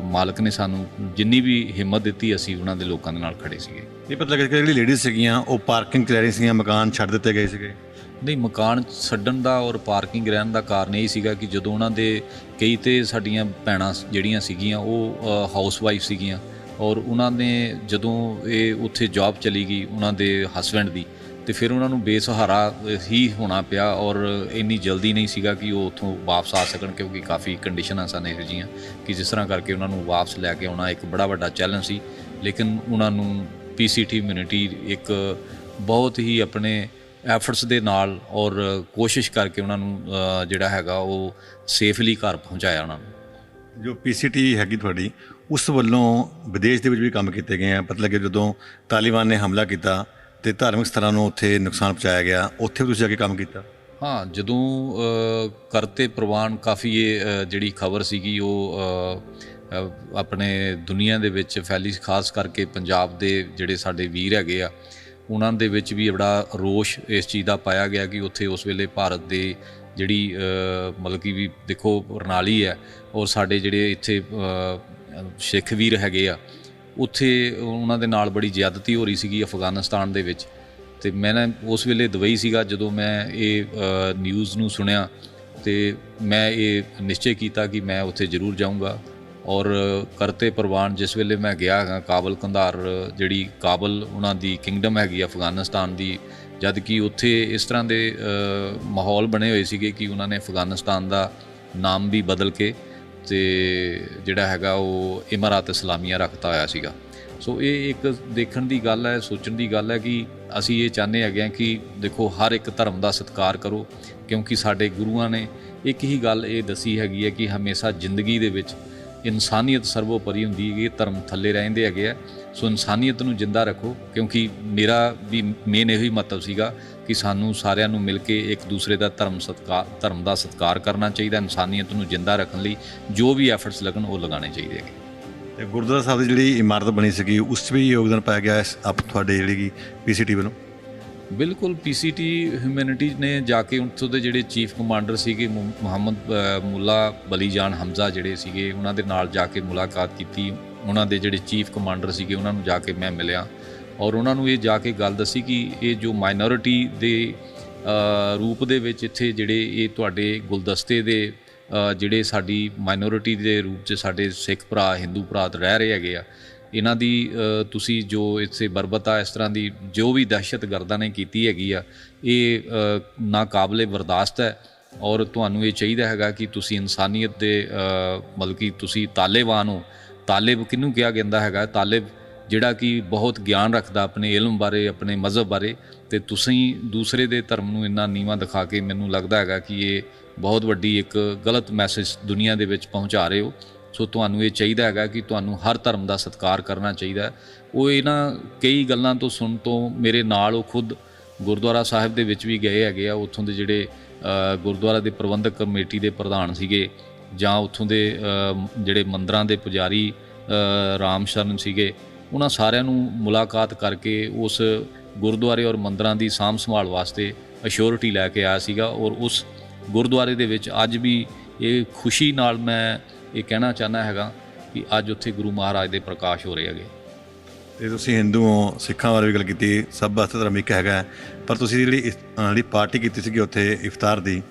ਮਾਲਕ ਨੇ ਸਾਨੂੰ ਜਿੰਨੀ ਵੀ ਹਿੰਮਤ ਦਿੱਤੀ, ਅਸੀਂ ਉਹਨਾਂ ਦੇ ਲੋਕਾਂ ਦੇ ਨਾਲ ਖੜੇ ਸੀਗੇ। ਇਹ ਪਤਾ ਲੱਗਾ ਕਿ ਜਿਹੜੀ ਲੇਡੀਜ਼ ਸੀਗੀਆਂ ਉਹ ਪਾਰਕਿੰਗ 'ਚ ਰਹਿ ਰਹੀਆਂ ਸੀਗੀਆਂ, ਮਕਾਨ ਛੱਡ ਦਿੱਤੇ ਗਏ ਸੀਗੇ? ਨਹੀਂ, ਮਕਾਨ ਛੱਡਣ ਦਾ ਔਰ ਪਾਰਕਿੰਗ ਰਹਿਣ ਦਾ ਕਾਰਨ ਇਹ ਸੀਗਾ ਕਿ ਜਦੋਂ ਉਹਨਾਂ ਦੇ ਕਈ ਤੇ ਸਾਡੀਆਂ ਭੈਣਾਂ ਜਿਹੜੀਆਂ ਸੀਗੀਆਂ ਉਹ ਹਾਊਸ ਵਾਈਫ ਸੀਗੀਆਂ, ਔਰ ਉਹਨਾਂ ਨੇ ਜਦੋਂ ਇਹ ਉੱਥੇ ਜੌਬ ਚਲੀ ਗਈ ਉਹਨਾਂ ਦੇ ਹਸਬੈਂਡ ਦੀ, ਤੇ ਫਿਰ ਉਹਨਾਂ ਨੂੰ ਬੇਸਹਾਰਾ ਹੀ ਹੋਣਾ ਪਿਆ, ਔਰ ਇੰਨੀ ਜਲਦੀ ਨਹੀਂ ਸੀਗਾ ਕਿ ਉਹ ਉੱਥੋਂ ਵਾਪਸ ਆ ਸਕਣ, ਕਿਉਂਕਿ ਕਾਫੀ ਕੰਡੀਸ਼ਨਾਂ ਸਨ ਇਹੋ ਜਿਹੀਆਂ ਕਿ ਜਿਸ ਤਰ੍ਹਾਂ ਕਰਕੇ ਉਹਨਾਂ ਨੂੰ ਵਾਪਸ ਲੈ ਕੇ ਆਉਣਾ ਇੱਕ ਬੜਾ ਵੱਡਾ ਚੈਲੰਜ ਸੀ। ਲੇਕਿਨ ਉਹਨਾਂ ਨੂੰ PCT ਹਿਊਮੈਨਿਟੀ ਇੱਕ ਬਹੁਤ ਹੀ ਆਪਣੇ ਐਫਰਟਸ ਦੇ ਨਾਲ ਔਰ ਕੋਸ਼ਿਸ਼ ਕਰਕੇ ਉਹਨਾਂ ਨੂੰ ਜਿਹੜਾ ਹੈਗਾ ਉਹ ਸੇਫਲੀ ਘਰ ਪਹੁੰਚਾਇਆ ਉਹਨਾਂ ਨੂੰ। ਜੋ PCT ਹੈਗੀ ਤੁਹਾਡੀ, ਉਸ ਵੱਲੋਂ ਵਿਦੇਸ਼ ਦੇ ਵਿੱਚ ਵੀ ਕੰਮ ਕੀਤੇ ਗਏ ਆ। ਪਤਾ ਲੱਗੇ ਜਦੋਂ ਤਾਲਿਬਾਨ ਨੇ ਹਮਲਾ ਕੀਤਾ ਤੇ ਧਾਰਮਿਕ ਸਥਾਨਾਂ ਨੂੰ ਉੱਥੇ ਨੁਕਸਾਨ ਪਹੁੰਚਾਇਆ ਗਿਆ, ਉੱਥੇ ਵੀ ਤੁਸੀਂ ਜਾ ਕੇ ਕੰਮ ਕੀਤਾ? ਹਾਂ, ਜਦੋਂ ਕਰਤੇ ਪ੍ਰਵਾਨ ਕਾਫੀ ਇਹ ਜਿਹੜੀ ਖਬਰ ਸੀਗੀ ਉਹ ਆਪਣੇ ਦੁਨੀਆ ਦੇ ਵਿੱਚ ਫੈਲੀ, ਖਾਸ ਕਰਕੇ ਪੰਜਾਬ ਦੇ ਜਿਹੜੇ ਸਾਡੇ ਵੀਰ ਹੈਗੇ ਆ ਉਹਨਾਂ ਦੇ ਵਿੱਚ ਵੀ ਬੜਾ ਰੋਸ਼ ਇਸ ਚੀਜ਼ ਦਾ ਪਾਇਆ ਗਿਆ ਕਿ ਉੱਥੇ ਉਸ ਵੇਲੇ ਭਾਰਤ ਦੇ ਜਿਹੜੀ ਮਤਲਬ ਕਿ ਵੀ ਦੇਖੋ ਪ੍ਰਣਾਲੀ ਹੈ, ਔਰ ਸਾਡੇ ਜਿਹੜੇ ਇੱਥੇ ਸਿੱਖ ਵੀਰ ਹੈਗੇ ਆ ਉੱਥੇ ਉਹਨਾਂ ਦੇ ਨਾਲ ਬੜੀ ਜ਼ਿਆਦਤੀ ਹੋ ਰਹੀ ਸੀਗੀ ਅਫਗਾਨਿਸਤਾਨ ਦੇ ਵਿੱਚ। ਅਤੇ ਮੈਂ ਉਸ ਵੇਲੇ ਦੁਬਈ ਸੀਗਾ ਜਦੋਂ ਮੈਂ ਇਹ ਨਿਊਜ਼ ਨੂੰ ਸੁਣਿਆ, ਅਤੇ ਮੈਂ ਇਹ ਨਿਸ਼ਚੈ ਕੀਤਾ ਕਿ ਮੈਂ ਉੱਥੇ ਜ਼ਰੂਰ ਜਾਊਂਗਾ। ਔਰ ਕਰਤੇ ਪ੍ਰਵਾਨ ਜਿਸ ਵੇਲੇ ਮੈਂ ਗਿਆ ਹੈਗਾ ਕਾਬਲ ਕੰਧਾਰ, ਜਿਹੜੀ ਕਾਬਲ ਉਹਨਾਂ ਦੀ ਕਿੰਗਡਮ ਹੈਗੀ ਅਫਗਾਨਿਸਤਾਨ ਦੀ, ਜਦ ਕਿ ਉੱਥੇ ਇਸ ਤਰ੍ਹਾਂ ਦੇ ਮਾਹੌਲ ਬਣੇ ਹੋਏ ਸੀਗੇ ਕਿ ਉਹਨਾਂ ਨੇ ਅਫਗਾਨਿਸਤਾਨ ਦਾ ਨਾਮ ਵੀ ਬਦਲ ਕੇ ਅਤੇ ਜਿਹੜਾ ਹੈਗਾ ਉਹ ਇਮਾਰਾਤ ਇਸਲਾਮੀਆ ਰੱਖਤਾ ਹੋਇਆ ਸੀਗਾ। ਸੋ ਇਹ ਇੱਕ ਦੇਖਣ ਦੀ ਗੱਲ ਹੈ, ਸੋਚਣ ਦੀ ਗੱਲ ਹੈ ਕਿ ਅਸੀਂ ਇਹ ਚਾਹੁੰਦੇ ਹੈਗੇ ਹਾਂ ਕਿ ਦੇਖੋ ਹਰ ਇੱਕ ਧਰਮ ਦਾ ਸਤਿਕਾਰ ਕਰੋ, ਕਿਉਂਕਿ ਸਾਡੇ ਗੁਰੂਆਂ ਨੇ ਇੱਕ ਹੀ ਗੱਲ ਇਹ ਦੱਸੀ ਹੈਗੀ ਹੈ ਕਿ ਹਮੇਸ਼ਾ ਜ਼ਿੰਦਗੀ ਦੇ ਵਿੱਚ ਇਨਸਾਨੀਅਤ ਸਰਵੋਪਰੀ ਹੁੰਦੀ ਹੈਗੀ, ਧਰਮ ਥੱਲੇ ਰਹਿੰਦੇ ਹੈਗੇ ਆ। ਸੋ ਇਨਸਾਨੀਅਤ ਨੂੰ ਜਿੰਦਾ ਰੱਖੋ, ਕਿਉਂਕਿ ਮੇਰਾ ਵੀ ਮੇਨ ਇਹੋ ਹੀ ਮਤਲਬ ਸੀਗਾ ਕਿ ਸਾਨੂੰ ਸਾਰਿਆਂ ਨੂੰ ਮਿਲ ਕੇ ਇੱਕ ਦੂਸਰੇ ਦਾ ਧਰਮ ਦਾ ਸਤਿਕਾਰ ਕਰਨਾ ਚਾਹੀਦਾ। ਇਨਸਾਨੀਅਤ ਨੂੰ ਜਿੰਦਾ ਰੱਖਣ ਲਈ ਜੋ ਵੀ ਐਫਰਟਸ ਲੱਗਣ ਉਹ ਲਗਾਉਣੇ ਚਾਹੀਦੇ ਹੈਗੇ। ਅਤੇ ਗੁਰਦੁਆਰਾ ਸਾਹਿਬ ਦੀ ਜਿਹੜੀ ਇਮਾਰਤ ਬਣੀ ਸੀਗੀ ਉਸ 'ਚ ਵੀ ਯੋਗਦਾਨ ਪਾਇਆ ਗਿਆ ਇਸ ਤੁਹਾਡੇ ਜਿਹੜੀ PCT ਵੱਲੋਂ? ਬਿਲਕੁਲ, PCT ਹਿਊਮੈਨਿਟੀ ਨੇ ਜਾ ਕੇ ਉੱਥੋਂ ਦੇ ਜਿਹੜੇ ਚੀਫ ਕਮਾਂਡਰ ਸੀਗੇ ਮੁਹੰਮਦ ਮੁੱਲਾ ਬਲੀ ਜਾਨ ਹਮਜ਼ਾ ਜਿਹੜੇ ਸੀਗੇ, ਉਹਨਾਂ ਦੇ ਨਾਲ ਜਾ ਕੇ ਮੁਲਾਕਾਤ ਕੀਤੀ। ਉਹਨਾਂ ਦੇ ਜਿਹੜੇ ਚੀਫ ਕਮਾਂਡਰ ਸੀਗੇ ਉਹਨਾਂ ਨੂੰ ਜਾ ਕੇ ਮੈਂ ਮਿਲਿਆ, ਔਰ ਉਹਨਾਂ ਨੂੰ ਇਹ ਜਾ ਕੇ ਗੱਲ ਦੱਸੀ ਕਿ ਇਹ ਜੋ ਮਾਈਨੋਰਿਟੀ ਦੇ ਰੂਪ ਦੇ ਵਿੱਚ ਇੱਥੇ ਜਿਹੜੇ ਇਹ ਤੁਹਾਡੇ ਗੁਲਦਸਤੇ ਦੇ ਜਿਹੜੇ ਸਾਡੀ ਮਾਈਨੋਰਿਟੀ ਦੇ ਰੂਪ 'ਚ ਸਾਡੇ ਸਿੱਖ ਭਰਾ, ਹਿੰਦੂ ਭਰਾ ਰਹਿ ਰਹੇ ਹੈਗੇ ਆ, ਇਹਨਾਂ ਦੀ ਤੁਸੀਂ ਜੋ ਇੱਥੇ ਬਰਬਤਾ ਇਸ ਤਰ੍ਹਾਂ ਦੀ ਜੋ ਵੀ ਦਹਿਸ਼ਤਗਰਦਾਂ ਨੇ ਕੀਤੀ ਹੈਗੀ ਆ, ਇਹ ਨਾਕਾਬਲੇ ਬਰਦਾਸ਼ਤ ਹੈ। ਔਰ ਤੁਹਾਨੂੰ ਇਹ ਚਾਹੀਦਾ ਹੈਗਾ ਕਿ ਤੁਸੀਂ ਇਨਸਾਨੀਅਤ ਦੇ ਮਤਲਬ ਕਿ ਤੁਸੀਂ ਤਾਲਿਬਾਨ ਹੋ। ਤਾਲਿਬ ਕਿਹਨੂੰ ਕਿਹਾ ਜਾਂਦਾ ਹੈਗਾ? ਤਾਲਿਬ ਜਿਹੜਾ ਕਿ ਬਹੁਤ ਗਿਆਨ ਰੱਖਦਾ ਆਪਣੇ ਇਲਮ ਬਾਰੇ, ਆਪਣੇ ਮਜ਼ਹਬ ਬਾਰੇ, ਅਤੇ ਤੁਸੀਂ ਦੂਸਰੇ ਦੇ ਧਰਮ ਨੂੰ ਇੰਨਾ ਨੀਵਾਂ ਦਿਖਾ ਕੇ ਮੈਨੂੰ ਲੱਗਦਾ ਹੈਗਾ ਕਿ ਇਹ ਬਹੁਤ ਵੱਡੀ ਇੱਕ ਗਲਤ ਮੈਸੇਜ ਦੁਨੀਆ ਦੇ ਵਿੱਚ ਪਹੁੰਚਾ ਰਹੇ ਹੋ। ਸੋ ਤੁਹਾਨੂੰ ਇਹ ਚਾਹੀਦਾ ਹੈਗਾ ਕਿ ਤੁਹਾਨੂੰ ਹਰ ਧਰਮ ਦਾ ਸਤਿਕਾਰ ਕਰਨਾ ਚਾਹੀਦਾ। ਉਹ ਇਹਨਾਂ ਕਈ ਗੱਲਾਂ ਤੋਂ ਸੁਣ ਤੋਂ ਮੇਰੇ ਨਾਲ ਉਹ ਖੁਦ ਗੁਰਦੁਆਰਾ ਸਾਹਿਬ ਦੇ ਵਿੱਚ ਵੀ ਗਏ ਹੈਗੇ ਆ। ਉੱਥੋਂ ਦੇ ਜਿਹੜੇ ਗੁਰਦੁਆਰਾ ਦੇ ਪ੍ਰਬੰਧਕ ਕਮੇਟੀ ਦੇ ਪ੍ਰਧਾਨ ਸੀਗੇ, ਜਾਂ ਉੱਥੋਂ ਦੇ ਜਿਹੜੇ ਮੰਦਰਾਂ ਦੇ ਪੁਜਾਰੀ ਰਾਮ ਸ਼ਰਨ ਸੀਗੇ, ਉਹਨਾਂ ਸਾਰਿਆਂ ਨੂੰ ਮੁਲਾਕਾਤ ਕਰਕੇ ਉਸ ਗੁਰਦੁਆਰੇ ਔਰ ਮੰਦਰਾਂ ਦੀ ਸਾਂਭ ਸੰਭਾਲ ਵਾਸਤੇ ਅਸ਼ੋਰਿਟੀ ਲੈ ਕੇ ਆਇਆ ਸੀਗਾ। ਔਰ ਉਸ ਗੁਰਦੁਆਰੇ ਦੇ ਵਿੱਚ ਅੱਜ ਵੀ ਇਹ ਖੁਸ਼ੀ ਨਾਲ ਮੈਂ ਇਹ ਕਹਿਣਾ ਚਾਹੁੰਦਾ ਹੈਗਾ ਕਿ ਅੱਜ ਉੱਥੇ ਗੁਰੂ ਮਹਾਰਾਜ ਦੇ ਪ੍ਰਕਾਸ਼ ਹੋ ਰਹੇ ਹੈਗੇ। ਅਤੇ ਤੁਸੀਂ ਹਿੰਦੂ ਹੋ, ਸਿੱਖਾਂ ਬਾਰੇ ਵੀ ਗੱਲ ਕੀਤੀ, ਸਭ ਵਾਸਤੇ ਧਰਮ ਇੱਕ ਹੈਗਾ, ਪਰ ਤੁਸੀਂ ਜਿਹੜੀ ਪਾਰਟੀ ਕੀਤੀ ਸੀਗੀ ਉੱਥੇ ਇਫਤਾਰ ਦੀ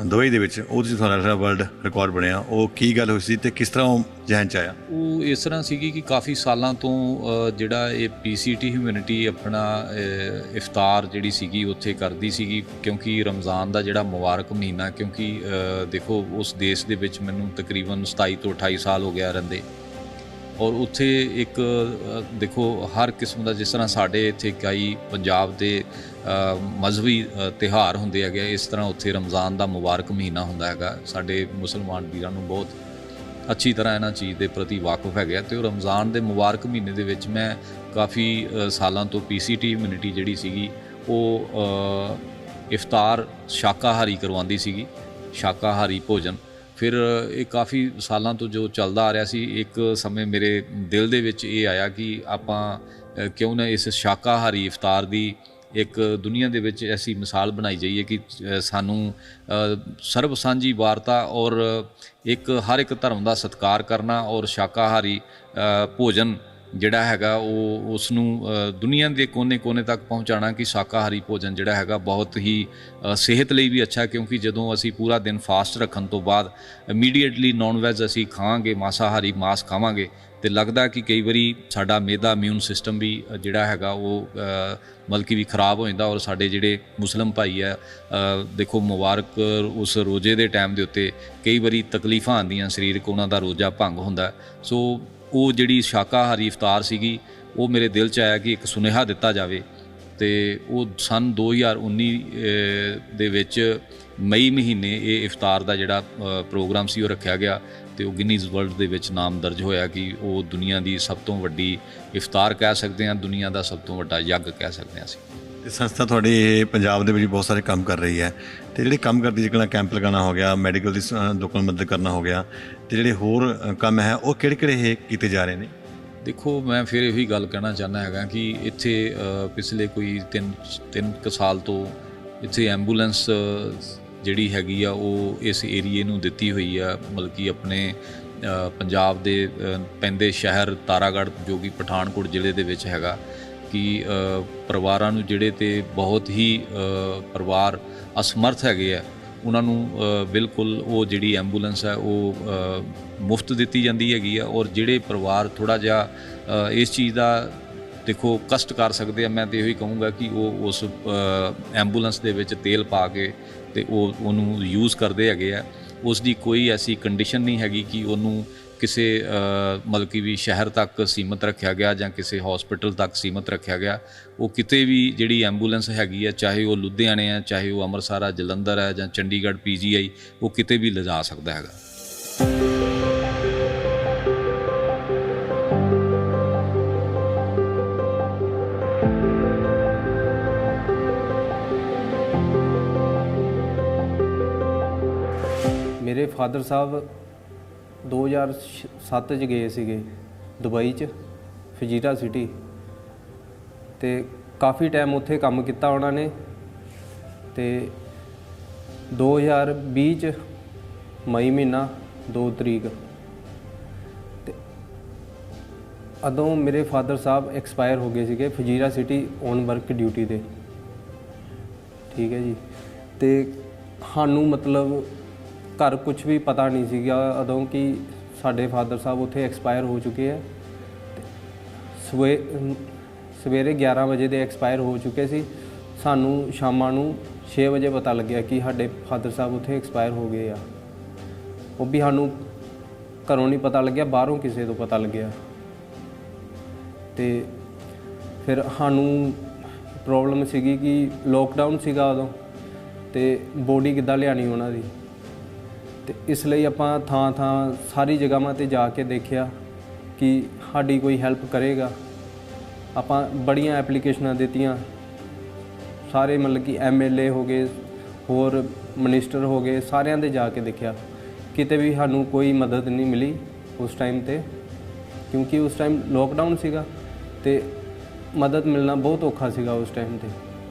ਦੁਬਈ ਦੇ ਵਿੱਚ, ਉਹ ਤੁਸੀਂ ਤੁਹਾਡਾ ਵਰਲਡ ਰਿਕਾਰਡ ਬਣਿਆ, ਉਹ ਕੀ ਗੱਲ ਹੋਈ ਸੀ ਅਤੇ ਕਿਸ ਤਰ੍ਹਾਂ ਉਹ ਜ਼ਿਹਨ 'ਚ ਆਇਆ? ਉਹ ਇਸ ਤਰ੍ਹਾਂ ਸੀਗੀ ਕਿ ਕਾਫੀ ਸਾਲਾਂ ਤੋਂ ਜਿਹੜਾ ਇਹ PCT ਹਿਊਮੈਨਿਟੀ ਆਪਣਾ ਇਫਤਾਰ ਜਿਹੜੀ ਸੀਗੀ ਉੱਥੇ ਕਰਦੀ ਸੀਗੀ, ਕਿਉਂਕਿ ਰਮਜ਼ਾਨ ਦਾ ਜਿਹੜਾ ਮੁਬਾਰਕ ਮਹੀਨਾ, ਕਿਉਂਕਿ ਦੇਖੋ ਉਸ ਦੇਸ਼ ਦੇ ਵਿੱਚ ਮੈਨੂੰ ਤਕਰੀਬਨ 27 ਤੋਂ 28 ਸਾਲ ਹੋ ਗਿਆ ਰਹਿੰਦੇ, ਔਰ ਉੱਥੇ ਇੱਕ ਦੇਖੋ ਹਰ ਕਿਸਮ ਦਾ, ਜਿਸ ਤਰ੍ਹਾਂ ਸਾਡੇ ਇੱਥੇ ਕਈ ਪੰਜਾਬ ਦੇ ਮਜ਼ਹਬੀ ਤਿਉਹਾਰ ਹੁੰਦੇ ਹੈਗੇ, ਇਸ ਤਰ੍ਹਾਂ ਉੱਥੇ ਰਮਜ਼ਾਨ ਦਾ ਮੁਬਾਰਕ ਮਹੀਨਾ ਹੁੰਦਾ ਹੈਗਾ। ਸਾਡੇ ਮੁਸਲਮਾਨ ਵੀਰਾਂ ਨੂੰ ਬਹੁਤ ਅੱਛੀ ਤਰ੍ਹਾਂ ਇਹਨਾਂ ਚੀਜ਼ ਦੇ ਪ੍ਰਤੀ ਵਾਕਫ ਹੈਗੇ, ਅਤੇ ਉਹ ਰਮਜ਼ਾਨ ਦੇ ਮੁਬਾਰਕ ਮਹੀਨੇ ਦੇ ਵਿੱਚ ਮੈਂ ਕਾਫੀ ਸਾਲਾਂ ਤੋਂ PCT ਹਿਊਮੈਨਿਟੀ ਜਿਹੜੀ ਸੀਗੀ ਉਹ ਇਫਤਾਰ ਸ਼ਾਕਾਹਾਰੀ ਕਰਵਾਉਂਦੀ ਸੀਗੀ, ਸ਼ਾਕਾਹਾਰੀ ਭੋਜਨ। ਫਿਰ ਇਹ ਕਾਫੀ ਸਾਲਾਂ ਤੋਂ ਜੋ ਚੱਲਦਾ ਆ ਰਿਹਾ ਸੀ, ਇੱਕ ਸਮੇਂ ਮੇਰੇ ਦਿਲ ਦੇ ਵਿੱਚ ਇਹ ਆਇਆ ਕਿ ਆਪਾਂ ਕਿਉਂ ਨਾ ਇਸ ਸ਼ਾਕਾਹਾਰੀ ਇਫਤਾਰ ਦੀ ਇੱਕ ਦੁਨੀਆ ਦੇ ਵਿੱਚ ਐਸੀ ਮਿਸਾਲ ਬਣਾਈ ਜਾਈਏ ਕਿ ਸਾਨੂੰ ਸਰਬ ਸਾਂਝੀ ਵਾਰਤਾ ਔਰ ਇੱਕ ਹਰ ਇੱਕ ਧਰਮ ਦਾ ਸਤਿਕਾਰ ਕਰਨਾ ਔਰ ਸ਼ਾਕਾਹਾਰੀ ਭੋਜਨ ਜਿਹੜਾ ਹੈਗਾ ਉਹ ਉਸ ਨੂੰ ਦੁਨੀਆ ਦੇ ਕੋਨੇ-ਕੋਨੇ ਤੱਕ ਪਹੁੰਚਾਉਣਾ ਕਿ ਸ਼ਾਕਾਹਾਰੀ ਭੋਜਨ ਜਿਹੜਾ ਹੈਗਾ ਬਹੁਤ ਹੀ ਸਿਹਤ ਲਈ ਵੀ ਅੱਛਾ, ਕਿਉਂਕਿ ਜਦੋਂ ਅਸੀਂ ਪੂਰਾ ਦਿਨ ਫਾਸਟ ਰੱਖਣ ਤੋਂ ਬਾਅਦ ਇਮੀਡੀਏਟਲੀ ਨੌਨ ਵੈਜ ਅਸੀਂ ਖਾਵਾਂਗੇ, ਮਾਸਾਹਾਰੀ ਮਾਸ ਖਾਵਾਂਗੇ, ਤੇ ਲੱਗਦਾ ਕਿ ਕਈ ਵਾਰੀ ਸਾਡਾ ਮੈਦਾ ਇਮਿਊਨ ਸਿਸਟਮ ਵੀ ਜਿਹੜਾ ਹੈਗਾ ਉਹ ਬਲਕਿ ਵੀ ਖਰਾਬ ਹੋ ਜਾਂਦਾ। ਔਰ ਸਾਡੇ ਜਿਹੜੇ ਮੁਸਲਿਮ ਭਾਈ ਆ, ਦੇਖੋ ਮੁਬਾਰਕ ਉਸ ਰੋਜ਼ੇ ਦੇ ਟਾਈਮ ਦੇ ਉੱਤੇ ਕਈ ਵਾਰੀ ਤਕਲੀਫਾਂ ਆਉਂਦੀਆਂ, ਸਰੀਰਕ ਉਹਨਾਂ ਦਾ ਰੋਜ਼ਾ ਭੰਗ ਹੁੰਦਾ। ਸੋ ਉਹ ਜਿਹੜੀ ਸ਼ਾਕਾਹਾਰੀ ਇਫਤਾਰ ਸੀਗੀ ਉਹ ਮੇਰੇ ਦਿਲ 'ਚ ਆਇਆ ਕਿ ਇੱਕ ਸੁਨੇਹਾ ਦਿੱਤਾ ਜਾਵੇ, ਤੇ ਉਹ ਸੰਨ 2019 ਦੇ ਵਿੱਚ ਮਈ ਮਹੀਨੇ ਇਹ ਇਫਤਾਰ ਦਾ ਜਿਹੜਾ ਪ੍ਰੋਗਰਾਮ ਸੀ ਉਹ ਰੱਖਿਆ ਗਿਆ, ਤੇ ਉਹ ਗਿਨੀਜ਼ ਵਰਲਡ ਦੇ ਵਿੱਚ ਨਾਮ ਦਰਜ ਹੋਇਆ ਕਿ ਉਹ ਦੁਨੀਆ ਦੀ ਸਭ ਤੋਂ ਵੱਡੀ ਇਫਤਾਰ ਕਹਿ ਸਕਦੇ ਹਾਂ, ਦੁਨੀਆ ਦਾ ਸਭ ਤੋਂ ਵੱਡਾ ਯੱਗ ਕਹਿ ਸਕਦੇ ਹਾਂ ਅਸੀਂ। ਤੇ ਸੰਸਥਾ ਤੁਹਾਡੀ ਇਹ ਪੰਜਾਬ ਦੇ ਵਿੱਚ ਬਹੁਤ ਸਾਰੇ ਕੰਮ ਕਰ ਰਹੀ ਹੈ, ਤੇ ਜਿਹੜੇ ਕੰਮ ਕਰਦੀ ਜਿਵੇਂ ਕੈਂਪ ਲਗਾਉਣਾ ਹੋ ਗਿਆ, ਮੈਡੀਕਲ ਦੀ ਲੋਕਾਂ ਨੂੰ ਮਦਦ ਕਰਨਾ ਹੋ ਗਿਆ, ਤੇ ਜਿਹੜੇ ਹੋਰ ਕੰਮ ਹੈ ਉਹ ਕਿਹੜੇ ਇਹ ਕੀਤੇ ਜਾ ਰਹੇ ਨੇ? ਦੇਖੋ, ਮੈਂ ਫਿਰ ਇਹੀ ਗੱਲ ਕਹਿਣਾ ਚਾਹੁੰਦਾ ਹੈਗਾ ਕਿ ਇੱਥੇ ਪਿਛਲੇ ਕੋਈ ਤਿੰਨ ਕੁ ਸਾਲ ਤੋਂ ਇੱਥੇ ਐਂਬੂਲੈਂਸ ਜਿਹੜੀ ਹੈਗੀ ਆ ਉਹ ਇਸ ਏਰੀਏ ਨੂੰ ਦਿੱਤੀ ਹੋਈ ਆ, ਬਲਕਿ ਆਪਣੇ ਪੰਜਾਬ ਦੇ ਪੈਂਦੇ ਸ਼ਹਿਰ ਤਾਰਾਗੜ੍ਹ ਜੋ ਕਿ ਪਠਾਨਕੋਟ ਜ਼ਿਲ੍ਹੇ ਦੇ ਵਿੱਚ ਹੈਗਾ, ਕਿ ਪਰਿਵਾਰਾਂ ਨੂੰ ਜਿਹੜੇ ਤੇ ਬਹੁਤ ਹੀ ਪਰਿਵਾਰ ਅਸਮਰਥ ਹੈਗੇ ਆ ਉਹਨਾਂ ਨੂੰ ਬਿਲਕੁਲ ਉਹ ਜਿਹੜੀ ਐਂਬੂਲੈਂਸ ਹੈ ਉਹ ਮੁਫਤ ਦਿੱਤੀ ਜਾਂਦੀ ਹੈਗੀ ਆ। ਔਰ ਜਿਹੜੇ ਪਰਿਵਾਰ ਥੋੜ੍ਹਾ ਜਿਹਾ ਇਸ ਚੀਜ਼ ਦਾ ਦੇਖੋ ਕਸ਼ਟ ਕਰ ਸਕਦੇ ਆ, ਮੈਂ ਤਾਂ ਇਹੀ ਕਹੂੰਗਾ ਕਿ ਉਹ ਉਸ ਐਂਬੂਲੈਂਸ ਦੇ ਵਿੱਚ ਤੇਲ ਪਾ ਕੇ ਤੇ ਉਹਨੂੰ ਯੂਜ਼ ਕਰਦੇ ਹੈਗੇ ਆ। ਉਸ ਦੀ ਕੋਈ ਐਸੀ ਕੰਡੀਸ਼ਨ ਨਹੀਂ ਹੈਗੀ ਕਿ ਉਹਨੂੰ ਕਿਸੇ ਮਤਲਬ ਕਿ ਵੀ ਸ਼ਹਿਰ ਤੱਕ ਸੀਮਤ ਰੱਖਿਆ ਗਿਆ ਜਾਂ ਕਿਸੇ ਹੌਸਪੀਟਲ ਤੱਕ ਸੀਮਤ ਰੱਖਿਆ ਗਿਆ। ਉਹ ਕਿਤੇ ਵੀ ਜਿਹੜੀ ਐਂਬੂਲੈਂਸ ਹੈਗੀ ਹੈ, ਚਾਹੇ ਉਹ ਲੁਧਿਆਣੇ ਹੈ, ਚਾਹੇ ਉਹ ਅੰਮ੍ਰਿਤਸਰ ਹੈ, ਜਲੰਧਰ ਹੈ ਜਾਂ ਚੰਡੀਗੜ੍ਹ PGI, ਉਹ ਕਿਤੇ ਵੀ ਲਿਜਾ ਸਕਦਾ ਹੈਗਾ। ਮੇਰੇ ਫਾਦਰ ਸਾਹਿਬ 2007 'ਚ ਗਏ ਸੀਗੇ ਦੁਬਈ 'ਚ, ਫਜੀਰਾ ਸਿਟੀ, ਤੇ ਕਾਫੀ ਟਾਈਮ ਉੱਥੇ ਕੰਮ ਕੀਤਾ ਉਹਨਾਂ ਨੇ। ਤੇ 2020 'ਚ ਮਈ ਮਹੀਨਾ 2 ਤਰੀਕ ਤੇ ਉਦੋਂ ਮੇਰੇ ਫਾਦਰ ਸਾਹਿਬ ਐਕਸਪਾਇਰ ਹੋ ਗਏ ਸੀਗੇ ਫਜੀਰਾ ਸਿਟੀ ਔਨ ਵਰਕ ਡਿਊਟੀ 'ਤੇ, ਠੀਕ ਹੈ ਜੀ। ਤੇ ਸਾਨੂੰ ਮਤਲਬ ਘਰ ਕੁਝ ਵੀ ਪਤਾ ਨਹੀਂ ਸੀਗਾ ਉਦੋਂ ਕਿ ਸਾਡੇ ਫਾਦਰ ਸਾਹਿਬ ਉੱਥੇ ਐਕਸਪਾਇਰ ਹੋ ਚੁੱਕੇ ਆ। ਸਵੇਰੇ 11 ਵਜੇ ਦੇ ਐਕਸਪਾਇਰ ਹੋ ਚੁੱਕੇ ਸੀ। ਸਾਨੂੰ ਸ਼ਾਮਾਂ ਨੂੰ 6 ਵਜੇ ਪਤਾ ਲੱਗਿਆ ਕਿ ਸਾਡੇ ਫਾਦਰ ਸਾਹਿਬ ਉੱਥੇ ਐਕਸਪਾਇਰ ਹੋ ਗਏ ਆ। ਉਹ ਵੀ ਸਾਨੂੰ ਘਰੋਂ ਨਹੀਂ ਪਤਾ ਲੱਗਿਆ, ਬਾਹਰੋਂ ਕਿਸੇ ਤੋਂ ਪਤਾ ਲੱਗਿਆ। ਤੇ ਫਿਰ ਸਾਨੂੰ ਪ੍ਰੋਬਲਮ ਸੀਗੀ ਕਿ ਲੋਕਡਾਊਨ ਸੀਗਾ ਉਦੋਂ, ਤੇ ਬੋਡੀ ਕਿੱਦਾਂ ਲਿਆਣੀ ਉਹਨਾਂ ਦੀ। ਤੇ ਇਸ ਲਈ ਆਪਾਂ ਥਾਂ ਸਾਰੀ ਜਗ੍ਹਾਵਾਂ 'ਤੇ ਜਾ ਕੇ ਦੇਖਿਆ ਕਿ ਸਾਡੀ ਕੋਈ ਹੈਲਪ ਕਰੇਗਾ। ਆਪਾਂ ਬੜੀਆਂ ਐਪਲੀਕੇਸ਼ਨਾਂ ਦਿੱਤੀਆਂ, ਸਾਰੇ ਮਤਲਬ ਕਿ MLA ਹੋ ਗਏ, ਹੋਰ ਮਿਨਿਸਟਰ ਹੋ ਗਏ, ਸਾਰਿਆਂ ਦੇ ਜਾ ਕੇ ਦੇਖਿਆ, ਕਿਤੇ ਵੀ ਸਾਨੂੰ ਕੋਈ ਮਦਦ ਨਹੀਂ ਮਿਲੀ ਉਸ ਟਾਈਮ 'ਤੇ, ਕਿਉਂਕਿ ਉਸ ਟਾਈਮ ਲੋਕਡਾਊਨ ਸੀਗਾ ਤੇ ਮਦਦ ਮਿਲਣਾ ਬਹੁਤ ਔਖਾ ਸੀਗਾ ਉਸ ਟਾਈਮ 'ਤੇ,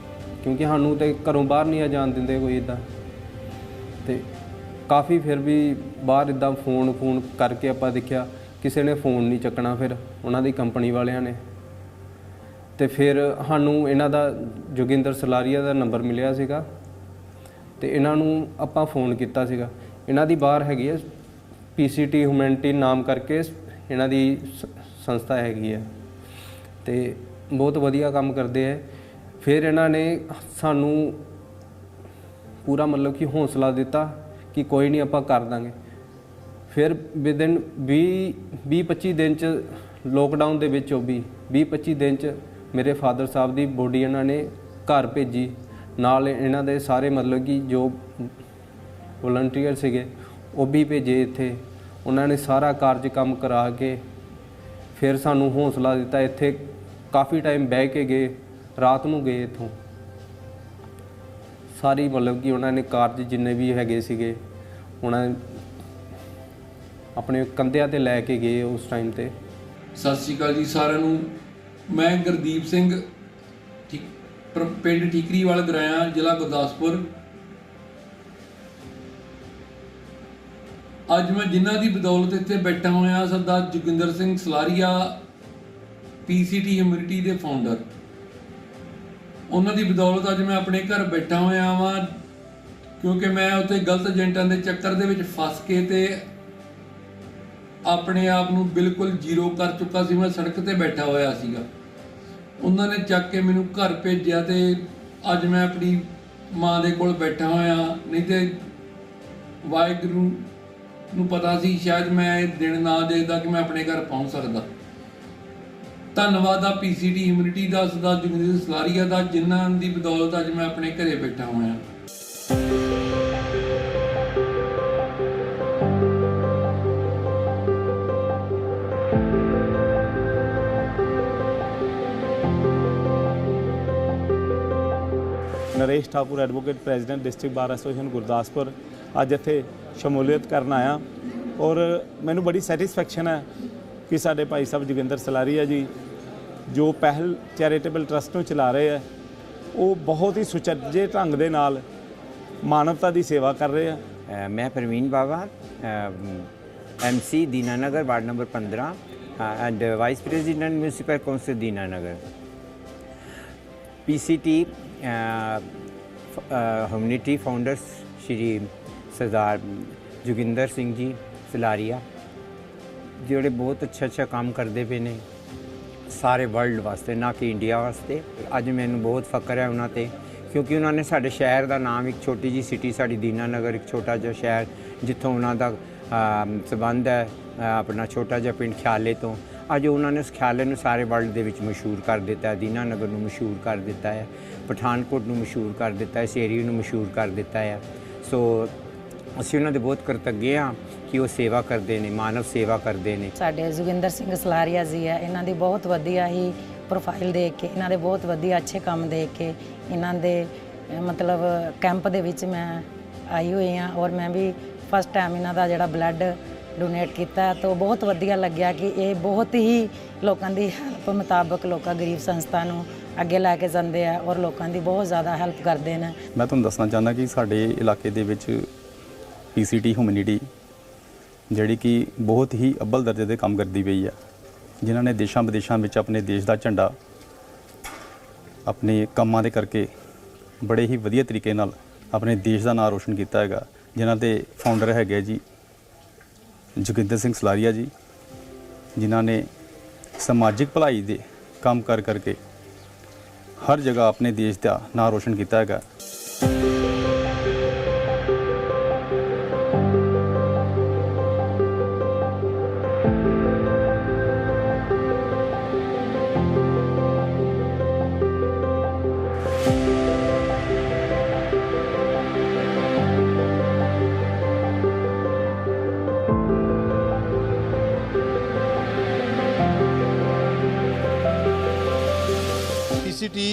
ਕਿਉਂਕਿ ਸਾਨੂੰ ਤਾਂ ਘਰੋਂ ਬਾਹਰ ਨਹੀਂ ਜਾਣ ਦਿੰਦੇ ਕੋਈ ਇੱਦਾਂ। ਤੇ ਕਾਫੀ ਫਿਰ ਵੀ ਬਾਹਰ ਇੱਦਾਂ ਫੋਨ ਕਰਕੇ ਆਪਾਂ ਦੇਖਿਆ, ਕਿਸੇ ਨੇ ਫ਼ੋਨ ਨਹੀਂ ਚੱਕਣਾ, ਫਿਰ ਉਹਨਾਂ ਦੀ ਕੰਪਨੀ ਵਾਲਿਆਂ ਨੇ। ਤੇ ਫਿਰ ਸਾਨੂੰ ਇਹਨਾਂ ਦਾ ਜੋਗਿੰਦਰ ਸਲਾਰੀਆ ਦਾ ਨੰਬਰ ਮਿਲਿਆ ਸੀਗਾ, ਤੇ ਇਹਨਾਂ ਨੂੰ ਆਪਾਂ ਫ਼ੋਨ ਕੀਤਾ ਸੀਗਾ। ਇਹਨਾਂ ਦੀ ਬਾਹਰ ਹੈਗੀ ਹੈ PCT ਹਿਊਮੈਨਿਟੀ ਨਾਮ ਕਰਕੇ ਇਹਨਾਂ ਦੀ ਸੰਸਥਾ ਹੈਗੀ ਹੈ, ਤੇ ਬਹੁਤ ਵਧੀਆ ਕੰਮ ਕਰਦੇ ਹੈ। ਫਿਰ ਇਹਨਾਂ ਨੇ ਸਾਨੂੰ ਪੂਰਾ ਮਤਲਬ ਕਿ ਹੌਸਲਾ ਦਿੱਤਾ ਕਿ ਕੋਈ ਨਹੀਂ ਆਪਾਂ ਕਰ ਦਾਂਗੇ। ਫਿਰ ਵਿਦਿਨ 20-25 ਦਿਨ 'ਚ, ਲੋਕਡਾਊਨ ਦੇ ਵਿੱਚ ਉਹ ਵੀ 20-25 ਦਿਨ 'ਚ ਮੇਰੇ ਫਾਦਰ ਸਾਹਿਬ ਦੀ ਬੋਡੀ ਇਹਨਾਂ ਨੇ ਘਰ ਭੇਜੀ, ਨਾਲ ਇਹਨਾਂ ਦੇ ਸਾਰੇ ਮਤਲਬ ਕਿ ਜੋ ਵਲੰਟੀਅਰ ਸੀਗੇ ਉਹ ਵੀ ਭੇਜੇ ਇੱਥੇ। ਉਹਨਾਂ ਨੇ ਸਾਰਾ ਕਾਰਜ ਕੰਮ ਕਰਾ ਕੇ ਫਿਰ ਸਾਨੂੰ ਹੌਸਲਾ ਦਿੱਤਾ। ਇੱਥੇ ਕਾਫੀ ਟਾਈਮ ਬਹਿ ਕੇ ਗਏ, ਰਾਤ ਨੂੰ ਗਏ ਇੱਥੋਂ ਸਾਰੀ ਮਤਲਬ ਕਿ ਉਹਨਾਂ ਨੇ ਕਾਰਜ ਜਿੰਨੇ ਵੀ ਹੈਗੇ ਸੀਗੇ ਉਹਨਾਂ ਨੇ ਆਪਣੇ ਕੰਧਿਆਂ ਤੇ ਲੈ ਕੇ ਗਏ ਉਸ ਟਾਈਮ ਤੇ। ਸਤਿ ਸ਼੍ਰੀ ਅਕਾਲ ਜੀ ਸਾਰਿਆਂ ਨੂੰ। ਮੈਂ ਗੁਰਦੀਪ ਸਿੰਘ ਪਿੰਡ ਠੀਕਰੀਵਾਲ ਗਰਾਇਆ, ਜ਼ਿਲ੍ਹਾ ਗੁਰਦਾਸਪੁਰ। ਅੱਜ ਮੈਂ ਜਿਨ੍ਹਾਂ ਦੀ ਬਦੌਲਤ ਇੱਥੇ ਬੈਠਾ ਹੋਇਆ, ਸਰਦਾਰ ਜੋਗਿੰਦਰ ਸਿੰਘ ਸਲਾਰੀਆ PCT ਹਿਊਮੈਨਿਟੀ ਦੇ ਫਾਊਂਡਰ, ਉਹਨਾਂ ਦੀ ਬਦੌਲਤ ਅੱਜ ਮੈਂ ਆਪਣੇ ਘਰ ਬੈਠਾ ਹੋਇਆ ਵਾਂ, ਕਿਉਂਕਿ ਮੈਂ ਉੱਥੇ ਗਲਤ ਏਜੰਟਾਂ ਦੇ ਚੱਕਰ ਦੇ ਵਿੱਚ ਫਸ ਕੇ ਤੇ ਆਪਣੇ ਆਪ ਨੂੰ ਬਿਲਕੁਲ ਜ਼ੀਰੋ ਕਰ ਚੁੱਕਾ ਸੀ। ਮੈਂ ਸੜਕ ਤੇ ਬੈਠਾ ਹੋਇਆ ਸੀਗਾ, ਉਹਨਾਂ ਨੇ ਚੱਕ ਕੇ ਮੈਨੂੰ ਘਰ ਭੇਜਿਆ ਤੇ ਅੱਜ ਮੈਂ ਆਪਣੀ ਮਾਂ ਦੇ ਕੋਲ ਬੈਠਾ ਹੋਇਆ। ਨਹੀਂ ਤੇ ਵਾਹਿਗੁਰੂ ਨੂੰ ਪਤਾ ਸੀ ਸ਼ਾਇਦ ਮੈਂ ਇਹ ਦਿਨ ਨਾ ਦੇਖਦਾ ਕਿ ਮੈਂ ਆਪਣੇ ਘਰ ਪਹੁੰਚ ਸਕਦਾ। ਧੰਨਵਾਦ ਆ PCT ਹਿਊਮੈਨਿਟੀ ਦਾ, ਸਰਦਾਰ ਜੋਗਿੰਦਰ ਸਿੰਘ ਸਲਾਰੀਆ ਦਾ, ਜਿਨ੍ਹਾਂ ਦੀ ਬਦੌਲਤ ਅੱਜ ਮੈਂ ਆਪਣੇ ਘਰੇ ਬੈਠਾ ਹੋਇਆ। Naresh Thakur advocate president district bar association Gurdaspur अज इत्थे शमूलीयत करन आया और मैनू बड़ी सैटिस्फैक्शन है कि साडे भाई साहब जोगिंदर सलारिया जी जो पहल चैरिटेबल ट्रस्ट नूं चला रहे हैं वो बहुत ही सुचੱਜੇ ढंग दे नाल मानवता की सेवा कर रहे हैं। मैं Praveen Baba MC Dinanagar ward number 15 and vice president municipal council Dinanagar. PCT humanity founders Shri Sardar Joginder Singh ji Salaria जोड़े बहुत अच्छा काम करते पे ने सारे वर्ल्ड वास्ते, ना कि इंडिया वास्ते। अज मैनू बहुत फख्र है उन्होंने, क्योंकि उन्होंने साडे शहर का नाम, एक छोटी जी सिटी साड़ी दीनानगर, एक छोटा जिहा शहर जितों उन्हों संबंध है अपना छोटा जिहा पिंड ख्याले तो, अज उन्होंने उस ख्याले में सारे वर्ल्ड के मशहूर कर दिता है, दीनानगर में मशहूर कर दिता है, पठानकोट में मशहूर कर दिता है, इस एरिए में मशहूर कर दिता है। सो असीं उन्हां दे बहुत कृतज्ञ हाँ कि वो सेवा करते हैं, मानव सेवा करते हैं। साडे जोगिंदर सिंह सलारिया जी है, इन्हां दी बहुत वधिया ही प्रोफाइल देख के, इन्हां दे बहुत वधिया अच्छे काम देख के, इन्हां दे मतलब कैंप दे विच मैं आई हुई हाँ और मैं भी फस्ट टाइम इन्हां दा जिहड़ा ब्लड डोनेट किया तो बहुत वधिया लग्या कि ये बहुत ही लोगों की हैल्प मुताबक लोग गरीब संस्था नूं अगे लैके जाते हैं और लोगों की बहुत ज़्यादा हैल्प करते हैं। मैं तुहानूं दसना चाहना कि साडे इलाके दे विच PCT ह्यूमैनिटी जिहड़ी कि बहुत ही अव्वल दर्जे दे काम करती पई है, जिन्हां ने देशां विदेशां विच अपने देश का झंडा अपने कामां दे करके बड़े ही वधिया तरीके नाल अपने देश का नाम रोशन किया हैगा। जिन्हां दे फाउंडर हैगे जी जोगिंदर सिंह सलारिया जी, जिन्हां ने समाजिक भलाई दे काम कर करके हर जगह अपने देश का नाम रोशन किया हैगा। PCT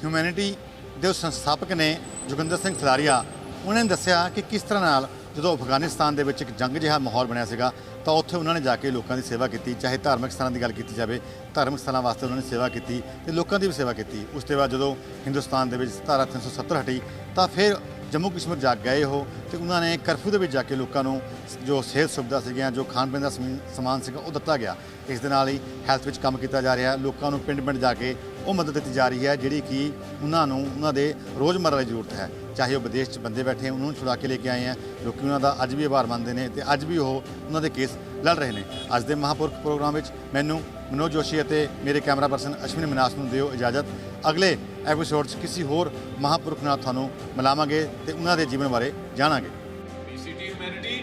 ਹਿਊਮੈਨਿਟੀ ਦੇ ਸੰਸਥਾਪਕ ਨੇ ਜੋਗਿੰਦਰ ਸਿੰਘ ਸਲਾਰੀਆ, ਉਹਨਾਂ ਨੇ ਦੱਸਿਆ ਕਿ ਕਿਸ ਤਰ੍ਹਾਂ ਨਾਲ ਜਦੋਂ ਅਫਗਾਨਿਸਤਾਨ ਦੇ ਵਿੱਚ ਇੱਕ ਜੰਗ ਜਿਹਾ ਮਾਹੌਲ ਬਣਿਆ ਸੀਗਾ ਤਾਂ ਉੱਥੇ ਉਹਨਾਂ ਨੇ ਜਾ ਕੇ ਲੋਕਾਂ ਦੀ ਸੇਵਾ ਕੀਤੀ। ਚਾਹੇ ਧਾਰਮਿਕ ਸਥਾਨਾਂ ਦੀ ਗੱਲ ਕੀਤੀ ਜਾਵੇ, ਧਾਰਮਿਕ ਸਥਾਨਾਂ ਵਾਸਤੇ ਉਹਨਾਂ ਨੇ ਸੇਵਾ ਕੀਤੀ ਤੇ ਲੋਕਾਂ ਦੀ ਵੀ ਸੇਵਾ ਕੀਤੀ। ਉਸ ਤੋਂ ਬਾਅਦ ਜਦੋਂ ਹਿੰਦੁਸਤਾਨ ਦੇ ਵਿੱਚ ਧਾਰਾ 370 ਹਟੀ ਤਾਂ ਫਿਰ ਜੰਮੂ ਕਸ਼ਮੀਰ ਜਾ ਗਏ ਉਹ ਤੇ ਉਹਨਾਂ ਨੇ ਕਰਫਿਊ ਦੇ ਵਿੱਚ ਜਾ ਕੇ ਲੋਕਾਂ ਨੂੰ ਜੋ ਸਿਹਤ ਸੁਵਿਧਾ ਸੀਗੀਆਂ, ਜੋ ਖਾਣ ਪੀਣ ਦਾ ਸਮਾਨ ਸੀਗਾ ਉਹ ਦਿੱਤਾ ਗਿਆ। ਇਸ ਦੇ ਨਾਲ ਹੀ ਹੈਲਥ ਵਿੱਚ ਕੰਮ ਕੀਤਾ ਜਾ ਰਿਹਾ, ਲੋਕਾਂ ਨੂੰ ਪਿੰਡ ਪਿੰਡ ਜਾ ਕੇ ਉਹ ਮਦਦ ਦਿੱਤੀ ਜਾ ਰਹੀ ਹੈ ਜਿਹੜੀ ਕਿ ਉਹਨਾਂ ਨੂੰ ਉਹਨਾਂ ਦੇ ਰੋਜ਼ਮर्रा ਦੀ ਜ਼ਰੂਰਤ ਹੈ। ਚਾਹੇ ਉਹ ਵਿਦੇਸ਼ 'ਚ ਬੰਦੇ ਬੈਠੇ ਉਹਨਾਂ ਨੂੰ ਛੁਡਾ ਕੇ ਲੈ ਕੇ ਆਏ ਹੈ, ਲੋਕ ਉਹਨਾਂ ਦਾ ਅੱਜ ਵੀ ਆਭਾਰ ਮੰਨਦੇ ਨੇ ਤੇ ਅੱਜ ਵੀ ਉਹ ਉਹਨਾਂ ਦੇ ਕੇਸ ਲੜ ਰਹੇ ਨੇ। ਅੱਜ ਦੇ ਮਹਾਂਪੁਰਖ ਪ੍ਰੋਗਰਾਮ ਵਿੱਚ ਮੈਨੂੰ ਮਨੋਜ ਜੋਸ਼ੀ ਅਤੇ ਮੇਰੇ ਕੈਮਰਾ ਪਰਸਨ ਅਸ਼ਵਨੀ ਮਨਾਸ ਨੂੰ ਦਿਓ ਇਜਾਜ਼ਤ। ਅਗਲੇ ਐਪੀਸੋਡ 'ਚ ਕਿਸੇ ਹੋਰ ਮਹਾਂਪੁਰਖ ਨਾਲ ਤੁਹਾਨੂੰ ਮਿਲਾਵਾਂਗੇ ਤੇ ਉਹਨਾਂ ਦੇ ਜੀਵਨ ਬਾਰੇ ਜਾਣਾਂਗੇ। PCT humanity